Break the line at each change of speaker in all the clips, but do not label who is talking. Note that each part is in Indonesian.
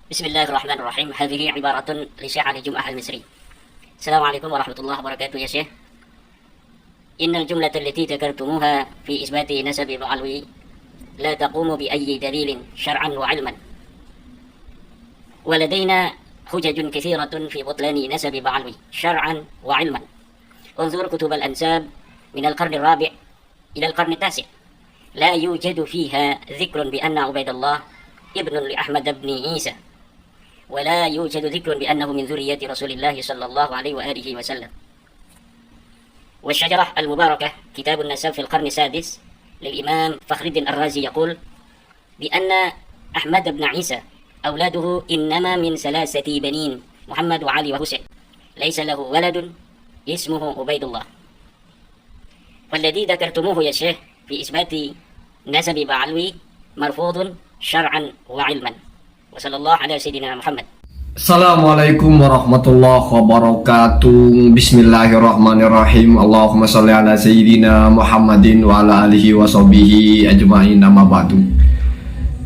بسم الله الرحمن الرحيم. هذه عبارة لشاعر جمعة المصري. السلام عليكم ورحمة الله وبركاته يا شيخ. إن الجملة التي ذكرتموها في إثبات نسب بعلوي لا تقوم بأي دليل شرعا وعلما، ولدينا حجج كثيرة في بطلان نسب بعلوي شرعا وعلما. انظر كتب الأنساب من القرن الرابع إلى القرن التاسع، لا يوجد فيها ذكر بأن عبيد الله ابن لأحمد بن عيسى، ولا يوجد ذكر بأنه من ذرية رسول الله صلى الله عليه وآله وسلم. والشجرة المباركة كتاب النسب في القرن السادس للإمام فخر الدين الرازي يقول بأن أحمد بن عيسى أولاده إنما من ثلاثة بنين، محمد وعلي وحسين، ليس له ولد اسمه عبيد الله. والذي ذكرتموه يا شيخ في إثبات نسب بعلوي مرفوض شرعا وعلما. وصلى الله على سيدنا محمد.
Assalamualaikum warahmatullahi wabarakatuh. Bismillahirrahmanirrahim. Allahumma sholli ala sayyidina Muhammadin wa ala alihi wa sahbihi ajma'in, amma ba'du.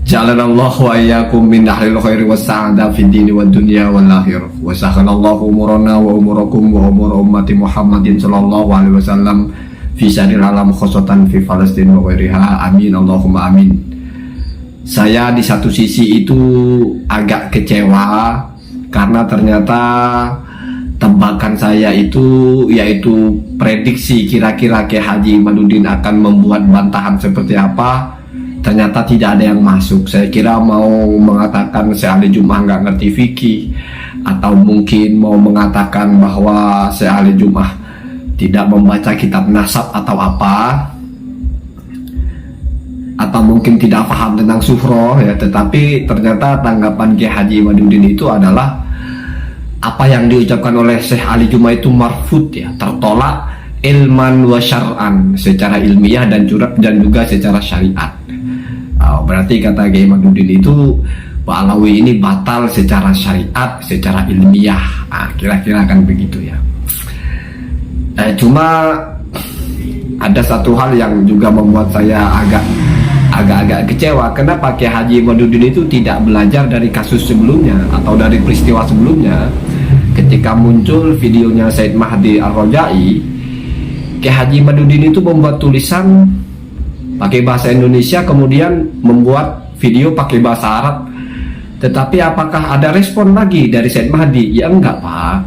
Ja'alanallahu wa iyyakum min ahlil khairi was sa'ada fid dini wad dunya wal akhirah. Wa sakhanallahu umurana wa umurakum wa umur ummati Muhammadin sallallahu alaihi wasallam fi syaril alam khosotan fi Palestin wa ghairiha. Amin Allahumma amin. Saya di satu sisi itu agak kecewa karena ternyata tebakan saya itu yaitu prediksi kira-kira Kiai Haji Imaduddin akan membuat bantahan seperti apa, ternyata tidak ada yang masuk. Saya kira mau mengatakan Syekh Ali Jum'ah nggak ngerti fikih, atau mungkin mau mengatakan bahwa Syekh Ali Jum'ah tidak membaca kitab nasab atau apa, atau mungkin tidak paham tentang sufroh ya. Tetapi ternyata tanggapan Kiai Haji Imaduddin itu adalah apa yang diucapkan oleh Syekh Ali Jum'ah itu marfud ya, tertolak ilman wa syar'an, secara ilmiah dan juga secara syariat. Berarti kata Kiai Imaduddin itu Pak Alawi ini batal secara syariat, secara ilmiah. Kira-kira kan begitu ya. Cuma ada satu hal yang juga membuat saya agak kecewa. Kenapa Kiai Haji Imaduddin itu tidak belajar dari kasus sebelumnya atau dari peristiwa sebelumnya? Ketika muncul videonya Said Mahdi Ar-Rajai, Kiai Haji Imaduddin itu membuat tulisan pakai bahasa Indonesia, kemudian membuat video pakai bahasa Arab. Tetapi apakah ada respon lagi dari Said Mahdi? Ya enggak, Pak.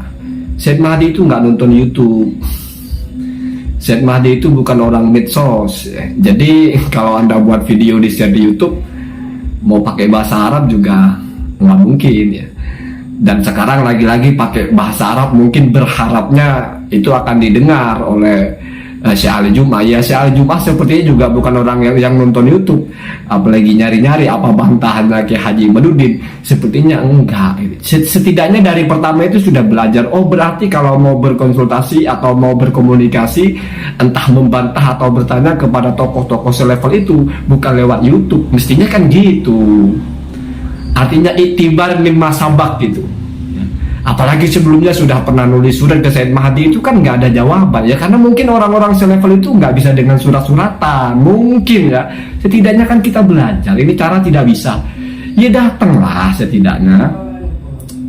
Said Mahdi itu enggak nonton YouTube. Said Mahdi itu bukan orang medsos. Jadi kalau Anda buat video di share di YouTube, mau pakai bahasa Arab juga nggak mungkin ya. Dan sekarang lagi-lagi pakai bahasa Arab, mungkin berharapnya itu akan didengar oleh Syekh Ali Jum'ah. Ya, Syekh Ali Jum'ah sepertinya juga bukan orang yang nonton YouTube, apalagi nyari-nyari apa bantahannya Kiai Haji Imaduddin. Sepertinya enggak. Setidaknya dari pertama itu sudah belajar. Oh, berarti kalau mau berkonsultasi atau mau berkomunikasi, entah membantah atau bertanya kepada tokoh-tokoh selevel itu, bukan lewat YouTube. Mestinya kan gitu. Artinya iktibar lima sabak gitu. Apalagi sebelumnya sudah pernah nulis surat ke Said Mahdi, itu kan nggak ada jawaban ya, karena mungkin orang-orang selevel itu nggak bisa dengan surat-suratan, mungkin ya. Setidaknya kan kita belajar, ini cara tidak bisa ya, datanglah setidaknya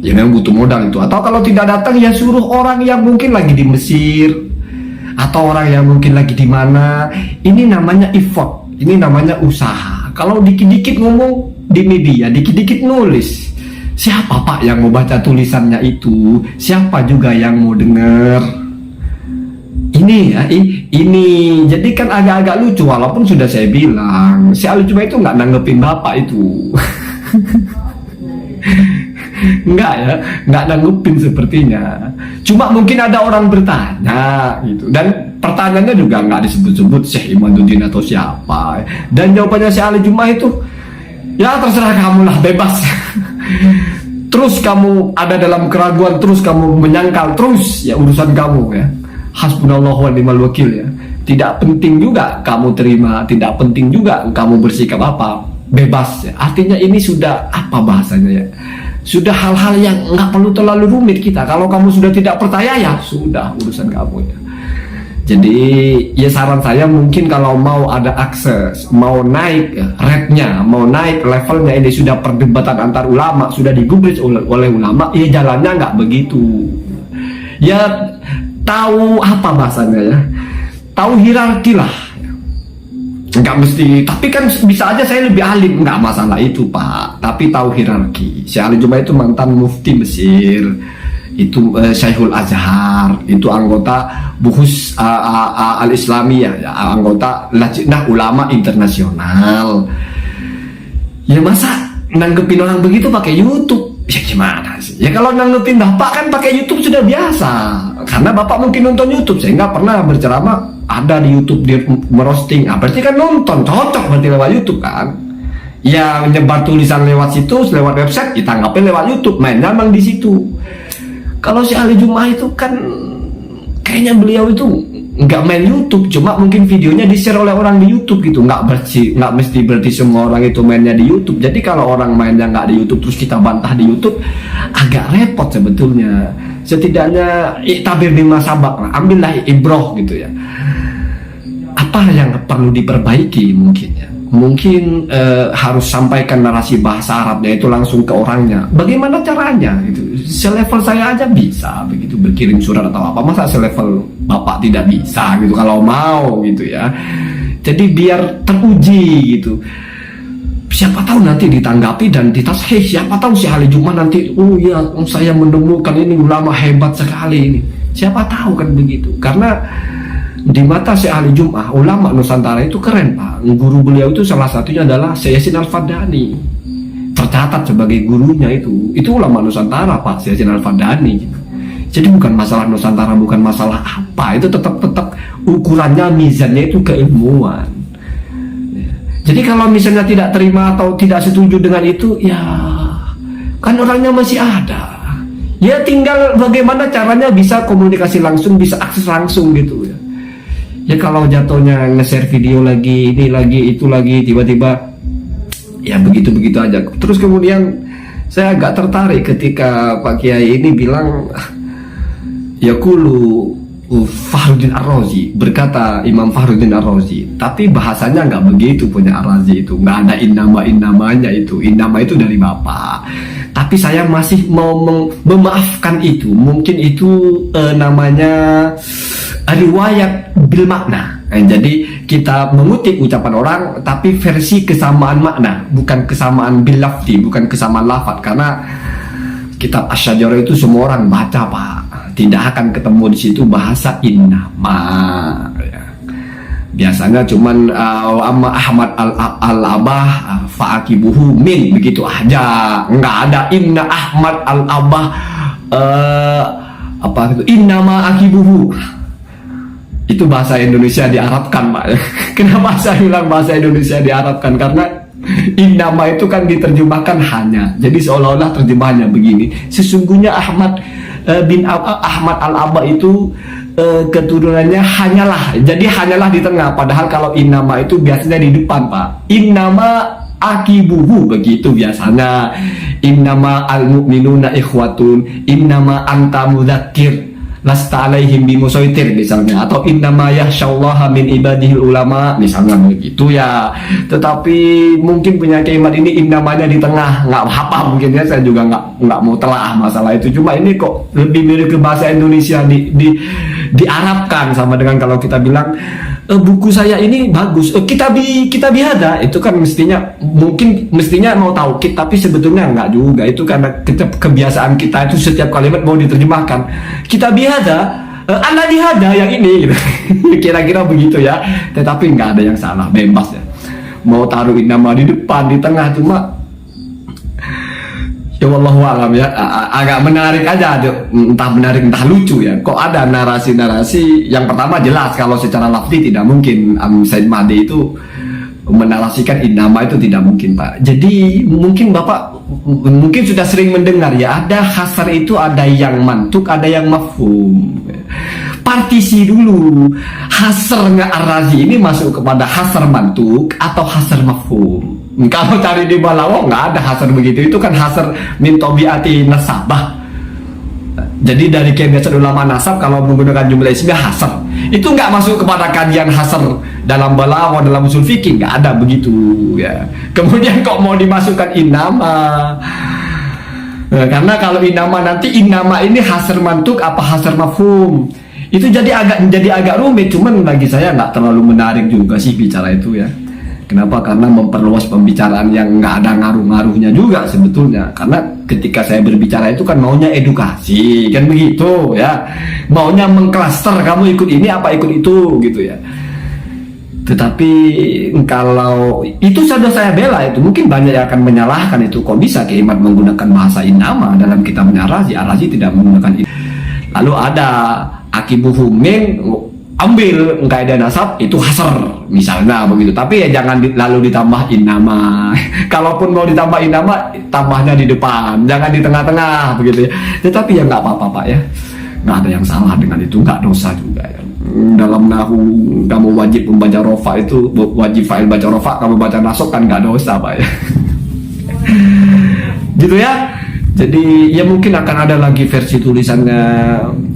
ya, memang butuh modal itu. Atau kalau tidak datang ya suruh orang yang mungkin lagi di Mesir, atau orang yang mungkin lagi di mana. Ini namanya effort, ini namanya usaha. Kalau dikit-dikit ngomong di media, dikit-dikit nulis, siapa Pak yang mau baca tulisannya itu? Siapa juga yang mau dengar? Ini ya, ini jadi kan agak-agak lucu. Walaupun sudah saya bilang, si Ali Jum'ah itu nggak nanggepin Bapak itu. Enggak ya, nggak nanggepin sepertinya. Cuma mungkin ada orang bertanya gitu, dan pertanyaannya juga nggak disebut-sebut Syekh Imaduddin atau siapa. Dan jawabannya si Ali Jum'ah itu, ya terserah kamu lah, bebas. Terus kamu ada dalam keraguan, terus kamu menyangkal, terus ya urusan kamu ya. Hasbunallahu wa ni'mal wakil ya. Tidak penting juga kamu terima, tidak penting juga kamu bersikap apa, bebas ya. Artinya ini sudah apa bahasanya ya, sudah hal-hal yang nggak perlu terlalu rumit kita. Kalau kamu sudah tidak percaya ya sudah urusan kamu ya. Jadi ya saran saya mungkin kalau mau ada akses, mau naik rate-nya, mau naik levelnya, ini sudah perdebatan antar ulama, sudah digubris oleh ulama, ya jalannya nggak begitu. Ya tahu apa bahasanya ya, tahu hierarki lah. Nggak mesti, tapi kan bisa aja saya lebih alim, nggak masalah itu Pak. Tapi tahu hierarki. Syekh Ali Juma itu mantan mufti Mesir, itu Syekhul Azhar, itu anggota Buhus al-Islamiyah, ya, anggota Lajnah Ulama Internasional. Ya masa nanggepin orang begitu pakai YouTube? Ya gimana sih? Ya kalau nanggepin Bapak kan pakai YouTube sudah biasa. Karena Bapak mungkin nonton YouTube, saya nggak pernah berceramah ada di YouTube dia merosting. Berarti kan nonton, cocok berarti lewat YouTube kan? Ya menyebar tulisan lewat situs, lewat website, ditanggapin lewat YouTube, mainnya memang di situ. Kalau si Ali Jum'ah itu kan kayaknya beliau itu nggak main YouTube, cuma mungkin videonya di-share oleh orang di YouTube gitu. Nggak mesti berarti semua orang itu mainnya di YouTube. Jadi kalau orang mainnya nggak di YouTube terus kita bantah di YouTube, agak repot sebetulnya. Setidaknya tabir bima sabak lah, ambillah ibroh gitu ya. Apa yang perlu diperbaiki mungkin ya? Mungkin harus sampaikan narasi bahasa Arabnya itu langsung ke orangnya. Bagaimana caranya gitu? Selevel saya aja bisa begitu berkirim surat atau apa. Masa selevel Bapak tidak bisa gitu kalau mau gitu ya. Jadi biar teruji gitu. Siapa tahu nanti ditanggapi dan ditasheh. Siapa tahu si Ali Jum'ah nanti, oh ya saya menemukan ini ulama hebat sekali ini. Siapa tahu kan begitu. Karena di mata Syekh Ali Jum'ah, ulama Nusantara itu keren Pak. Guru beliau itu salah satunya adalah Syekh Yasin Al-Fadani. Tercatat sebagai gurunya itu ulama Nusantara Pak, Syekh Yasin Al-Fadani. Jadi bukan masalah Nusantara, bukan masalah apa, itu tetap ukurannya, mizannya itu keilmuan. Jadi kalau misalnya tidak terima atau tidak setuju dengan itu, ya kan orangnya masih ada. Ya tinggal bagaimana caranya bisa komunikasi langsung, bisa akses langsung gitu ya. Ya kalau jatuhnya nge-share video lagi, ini lagi, itu lagi, tiba-tiba ya begitu-begitu aja. Terus kemudian saya agak tertarik ketika Pak Kiai ini bilang Yaqulu Fakhruddin Ar-Razi, berkata Imam Fakhruddin Ar-Razi, tapi bahasanya nggak begitu punya Ar-Razi itu, nggak ada innama-innamanya itu, innama itu dari Bapak. Tapi saya masih mau memaafkan itu, mungkin itu namanya riwayat bil makna. Jadi kita mengutip ucapan orang tapi versi kesamaan makna, bukan kesamaan bil lafzi, bukan kesamaan lafaz. Karena kitab Asy-Syajarah itu semua orang baca Pak, tidak akan ketemu di situ bahasa innama ya. Biasanya cuman Ahmad al-Abah fa'akibuhu min, begitu aja, nggak ada inna Ahmad al-Abah apa itu innama akibuhu. Itu bahasa Indonesia diarabkan Pak. Kenapa saya bilang bahasa Indonesia diarabkan? Karena innama itu kan diterjemahkan hanya. Jadi seolah-olah terjemahannya begini. Sesungguhnya Ahmad bin Ahmad al-Aba itu keturunannya hanyalah. Jadi hanyalah di tengah. Padahal kalau innama itu biasanya di depan Pak. Innama akibuhu, begitu biasanya. Innama al-mu'minuna ikhwatun, innama anta mudzakir lasta alaihim bimusaitir misalnya, atau innama yakhsyallaha min ibadihil ulama misalnya begitu ya. Tetapi mungkin punya kalimat ini innamanya di tengah, nggak apa mungkin ya, saya juga nggak mau telah masalah itu. Cuma ini kok lebih mirip ke bahasa Indonesia diarabkan, sama dengan kalau kita bilang buku saya ini bagus, kitab ada, itu kan mestinya mau tahu tapi sebetulnya enggak juga. Itu karena kebiasaan kita itu setiap kalimat mau diterjemahkan kitab ada, anda dihada yang ini gitu. Kira-kira begitu ya. Tetapi nggak ada yang salah, bebas ya, mau taruhin nama di depan, di tengah, cuma ya wallahu alam ya, agak menarik aja, entah menarik entah lucu ya. Kok ada narasi-narasi yang pertama jelas kalau secara lafzi tidak mungkin Said Mahdi itu menarasikan innama, itu tidak mungkin Pak. Jadi mungkin Bapak mungkin sudah sering mendengar ya, ada hasar itu ada yang mantuk, ada yang mafhum. Partisi dulu, hasarnya Ar-Razi ini masuk kepada hasar mantuk atau hasar mafhum. Kalau cari di Balawo nggak ada hasar begitu, itu kan hasar min tabiati nasabah. Jadi dari kebiasaan ulama nasab kalau menggunakan jumlah ismiyah hasr, itu nggak masuk kepada kajian hasr dalam balaghah, dalam usul fikih, nggak ada begitu ya. Kemudian kok mau dimasukkan innama? Nah, karena kalau innama nanti innama ini hasr mantuk apa hasr mafhum, itu jadi agak rumit. Cuman bagi saya nggak terlalu menarik juga sih bicara itu ya. Kenapa? Karena memperluas pembicaraan yang nggak ada ngaruh-ngaruhnya juga sebetulnya. Karena ketika saya berbicara itu kan maunya edukasi, kan begitu ya. Maunya mengklaster, kamu ikut ini apa ikut itu gitu ya. Tetapi kalau itu sudah saya bela itu, mungkin banyak yang akan menyalahkan itu. Kok bisa Kiai Imad menggunakan bahasa innama dalam kitabnya Ar-Razi? Ar-Razi tidak menggunakan itu. Lalu ada akibuhu min, ambil kaidah nasab itu hasr misalnya begitu, tapi ya jangan lalu ditambah innama. Kalaupun mau ditambah innama, tambahnya di depan, jangan di tengah-tengah begitu ya. Tetapi ya nggak apa-apa Pak ya, nggak ada yang salah dengan itu, nggak dosa juga ya. Dalam nahu kamu wajib membaca rofa itu, wajib fa'il baca rofa, kamu baca nasab kan nggak dosa Pak ya. Gitu ya. Jadi ya mungkin akan ada lagi versi tulisannya,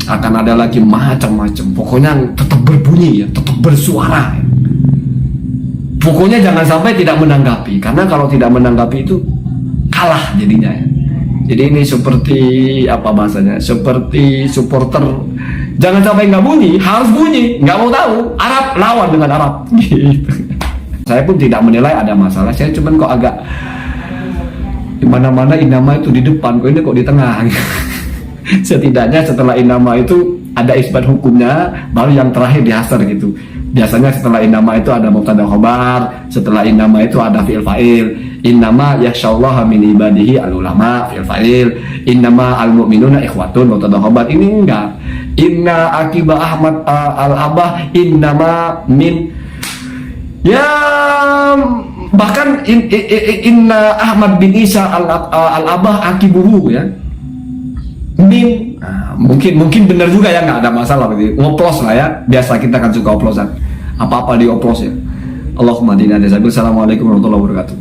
akan ada lagi macam-macam. Pokoknya tetap berbunyi ya, tetap bersuara ya. Pokoknya jangan sampai tidak menanggapi, karena kalau tidak menanggapi itu kalah jadinya ya. Jadi ini seperti apa bahasanya, seperti supporter, jangan sampai nggak bunyi, harus bunyi, nggak mau tahu. Arab lawan dengan Arab gitu. Saya pun tidak menilai ada masalah, saya cuman kok agak di mana-mana innama itu di depan, kok ini kok di tengah. Setidaknya setelah innama itu ada isbat hukumnya, baru yang terakhir dihasar gitu. Biasanya setelah innama itu ada mubtada khobar, setelah innama itu ada fi'il fa'il. Innama yakhsyallaha min ibadihi al-ulama, fi'il fa'il. Innama al-mu'minuna ikhwatun, mubtada khobar. Ini enggak. Inna akiba Ahmad al-abah innama min, ya bahkan inna Ahmad bin Isa al-abah akibuhu ya min. Nah, mungkin benar juga ya, nggak ada masalah gitu. Ngoplos lah ya, biasa kita kan suka oplosan, apa-apa dioplos ya. Allahumma dina. Assalamualaikum warahmatullahi wabarakatuh.